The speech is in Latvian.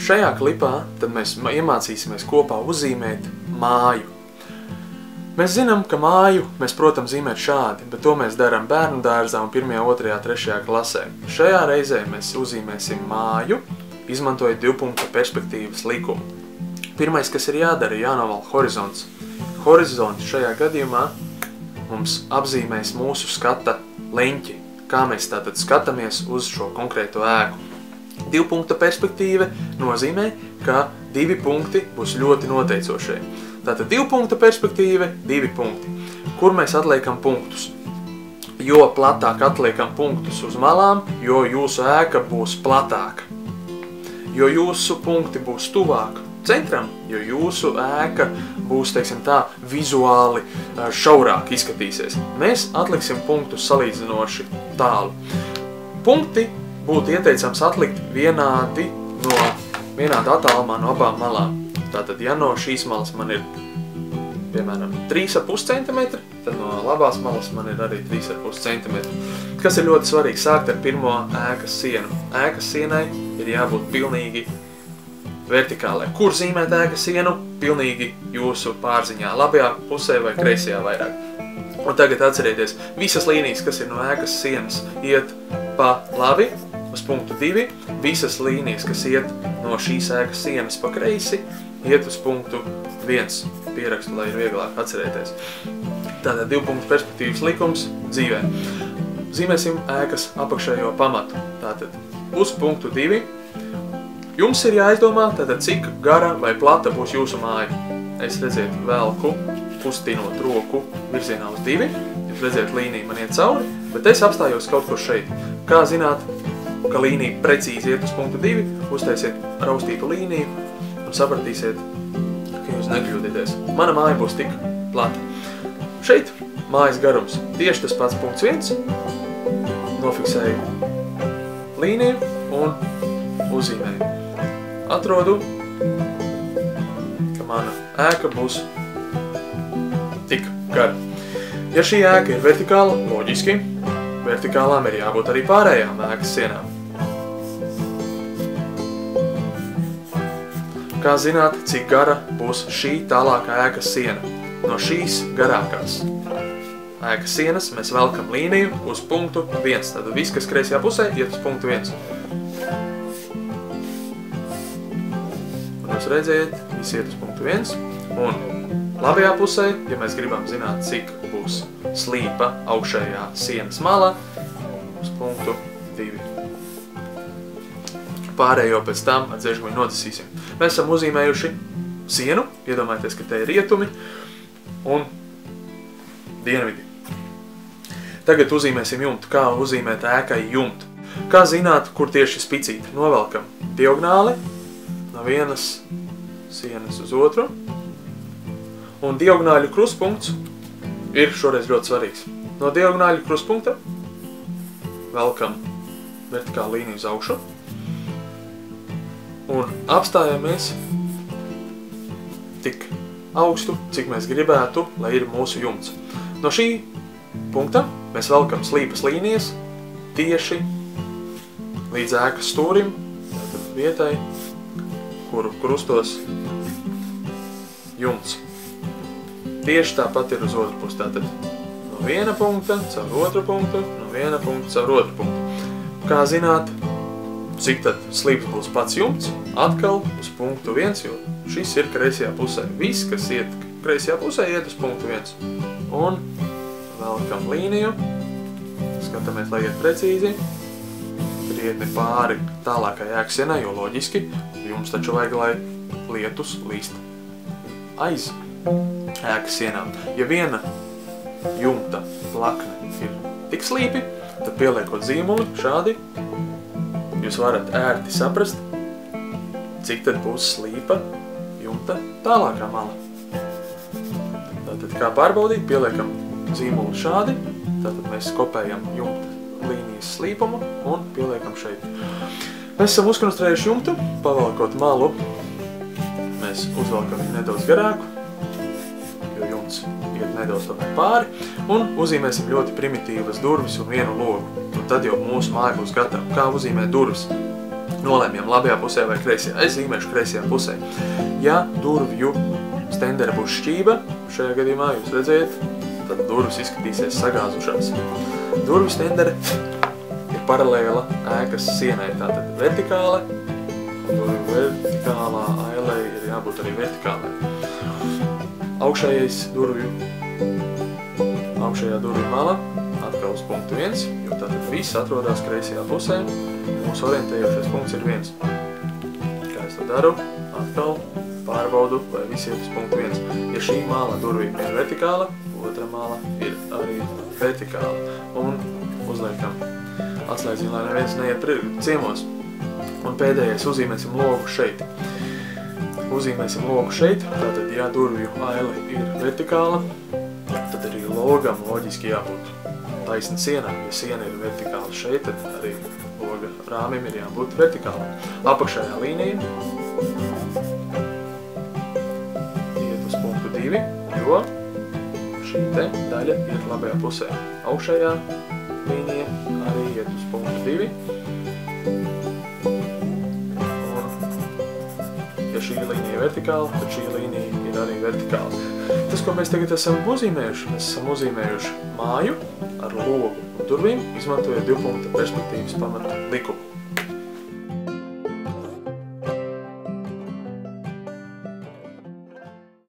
šajā klipā tad mēs iemācīsimies kopā uzzīmēt māju. Mēs zinām, ka māju mēs, protams, zīmēt šādi, bet to mēs darām bērnu dārzā un 1., 2., 3. klasē. Šajā reizē mēs uzzīmēsim māju, izmantojot 2 punktu perspektīvas likumu. Pirmais, kas ir jādara, jānoval horizonts. Horizonts šajā gadījumā mums apzīmēs mūsu skata leņķi, kā mēs tātad skatāmies uz šo konkrēto ēku. 2 punktu perspektīva nozīmē, ka 2 punkti būs ļoti noteicošie. Tātad 2 punktu perspektīva, 2 punkti. Kur mēs atliekam punktus? Jo platāk atliekam punktus uz malām, jo jūsu ēka būs platāka. Jo jūsu punkti būs tuvāk centram, jo jūsu ēka būs, teiksim tā, vizuāli šaurāk izskatīsies. Mēs atliksim punktus salīdzinoši tālu. Punkti būtu ieteicams atlikt vienādi attālumā no abām malām. Tātad, ja no šīs malas man ir, piemēram, 3,5 cm, tad no labās malas man ir arī 3,5 cm. Kas ir ļoti svarīgi sākt ar pirmo ēkas sienu. Ēkas sienai ir jābūt pilnīgi vertikālai. Kur zīmēt ēkas sienu? Pilnīgi jūsu pārziņā, labajā pusē vai kreisajā vairāk. Un tagad atcerieties, visas līnijas, kas ir no ēkas sienas, iet pa labi, uz punktu 2, visas līnijas, kas iet no šīs ēkas sienas pa kreisi, iet uz punktu 1. Pierakstu, lai ir vieglāk atcerēties. Tātad 2 punktu perspektīvas likums dzīvē. Zīmēsim ēkas apakšējo pamatu. Tātad uz punktu 2. Jums ir jāizdomā, tātad, cik gara vai plata būs jūsu māja. Es redziet velku, kustinot roku virzienā uz 2. Jūs redziet, līnija man iet cauri, bet es apstājos kaut kur šeit. Kā zināt, ka līnija precīzi iet uz punktu 2, uztaisiet raustītu līniju un sapratīsiet, ka jūs nekļūdieties. Mana māja būs tik plata. Šeit mājas garums tieši tas pats punkts 1. Nofiksēju līniju un uzzīmēju. Atrodu, ka mana ēka būs tik gara. Ja šī ēka ir vertikāla, loģiski, vertikālām ir jābūt arī pārējām ēkas sienām. Kā zināt, cik gara būs šī tālākā ēkas siena? No šīs garākās ēkas sienas mēs velkam līniju uz punktu 1. Tātad viss, kas kreisajā pusē, iet uz punktu 1. Un jūs redziet, viss iet uz punktu 1. Un labajā pusē, ja mēs gribam zināt, cik būs slīpa augšējā sienas malā, uz punktu 2. Pārējo pēc tam ar dzežguņu nodasīsim. Mēs esam uzzīmējuši sienu, iedomājieties, ka te ir rietumi un dienvidi. Tagad uzzīmēsim jumtu. Kā uzzīmēt ēkai jumtu? Kā zināt, kur tieši spicīti? Novelkam diagonāli no vienas sienas uz otru. Un diagonāļu krustpunkts ir šoreiz ļoti svarīgs. No diagonāļu krustpunkta velkam vertikālu līniju uz augšu. Un apstājamies tik augstu, cik mēs gribētu, lai ir mūsu jumts. No šī punkta mēs velkam slīpas līnijas tieši līdz ēkas stūrim, tātad vietai, kuru krustos jumts. Tieši tāpat ir uz otru pusi, tātad no viena punkta caur otru punktu, no viena punkta caur otru punktu. Kā zināt, cik tad slīps būs pats jumts? Atkal uz punktu 1, jo šis ir kreisajā pusē. Viss, kas iet kreisajā pusē, iet uz punktu 1. Un velkam līniju, skatāmies, lai iet precīzi, krietni pāri tālākai ēkas sienai, jo loģiski, jums taču vajag, lai lietus līst aiz ēkas sienām. Ja viena jumta plakne ir tik slīpi, tad pieliekot zīmuli šādi, jūs varat ērti saprast, cik tad būs slīpa jumta tālākā mala. Tātad, kā pārbaudīt, pieliekam zīmuli šādi, tātad mēs kopējam jumta līnijas slīpumu un pieliekam šeit. Mēs esam uzkonstruējuši jumtu, pavelkot malu, mēs uzvelkam viņu nedaudz garāku, jo jumts iet nedaudz tomēr pāri, un uzzīmēsim ļoti primitīvas durvis un vienu logu. Un tad jau mūsu māja būs gatava. Kā uzzīmēt durvis? nolēmjam labajā pusē vai kreisajā. Es zīmēšu kreisajā pusē. Ja durvju stendere būs šķība, šajā gadījumā jūs redzēt, tad durvis izskatīsies sagāzušās. Durvju stendere ir paralēla ēkas sienai, tātad vertikāla, un durvju vertikālā ailei ir jābūt arī vertikālai. Augšējā durvju mala atkal uz punktu 1, jo tātad viss atrodas kreisajā pusē. Mūsu orientējošais punkts ir 1. Kā es to daru? Atkal pārbaudu, vai viss iet uz punktu 1. Ja šī mala durvīm ir vertikāla, otra mala ir arī vertikāla. Un uzliekam atslēdziņu, lai neviens neiet ciemos. Un pēdējais uzzīmēsim logu šeit. Uzzīmēsim logu šeit, tātad, ja durvju aile ir vertikāla, tad arī logam loģiski jābūt taisni sienām. Ja siena ir vertikāla šeit, tad arī loga rāmim ir jābūt vertikālam. Apakšējā līnija iet uz punktu 2, jo šī te daļa ir labajā pusē. Augšējā līnija arī iet uz punktu 2. Ja šī līnija ir vertikāla, tad šī līnija ir arī vertikāla. Tas, ko mēs tagad esam uzzīmējuši, mēs esam uzzīmējuši māju ar logu un durvīm, izmantojot divpunkta perspektīvas pamata likumu.